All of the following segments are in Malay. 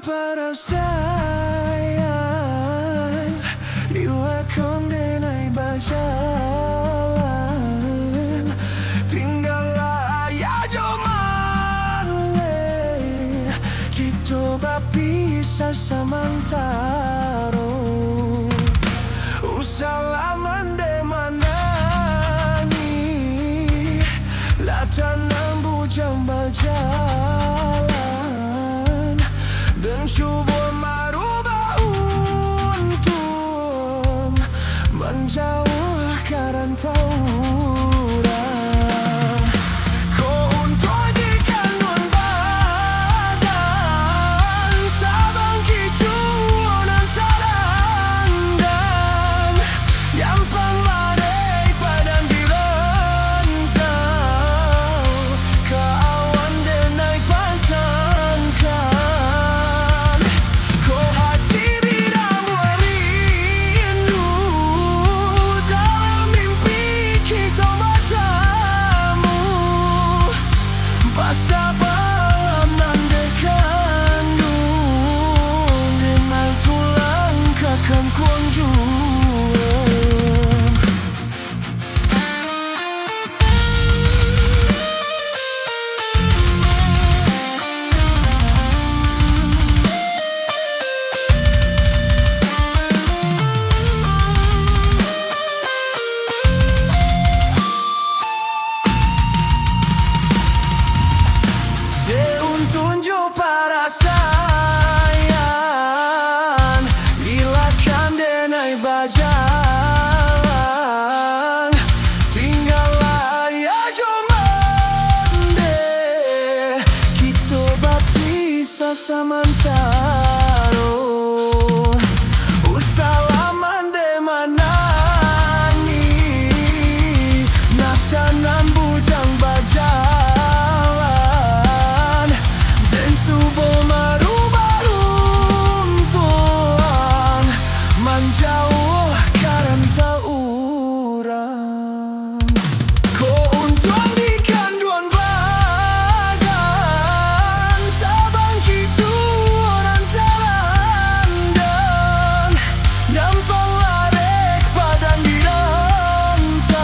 para sayang, bila kau naik berjalan, tinggallah ya jomane, kita berpisah sementara. Usalaman de mana ni, latanan bujang berjalan, dan coba merubah untuk menjauhkan rantauan. Kau untuk dikandung badan, tabang kicuan antara dan yang pengadai badan dirantau. Kawan dan naik pasangkan, kau hati biramu rindu, dalam mimpi kita bertemu. Pasal malam nandai kandung, dengan tulang kakam kunjung. Deun tunjuk para sayang, bila kan naik berjalan, tinggallah ya jomane, kita berpisah sementara. Usalaman de mana ni, natanan bujang berjalan, dan subuh merubah runtuhan, menjauhkan rantauan. Kau untuk dikandung badan, tabang kicuan antara dan pengadek badan dirantau.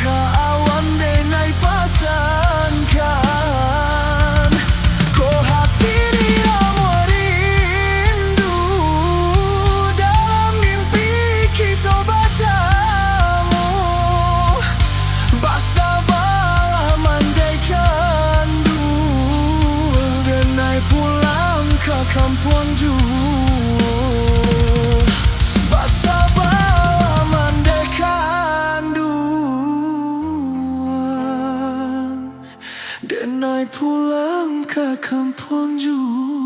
Kawan dan naik pasangkan, kau hati diramu rindu, dalam mimpi kita bertemu. Basah malam andai kandung, dan naik pulang ke kampung jauh. Basah malam andai kandung, dan naik pulang ke kampung jauh.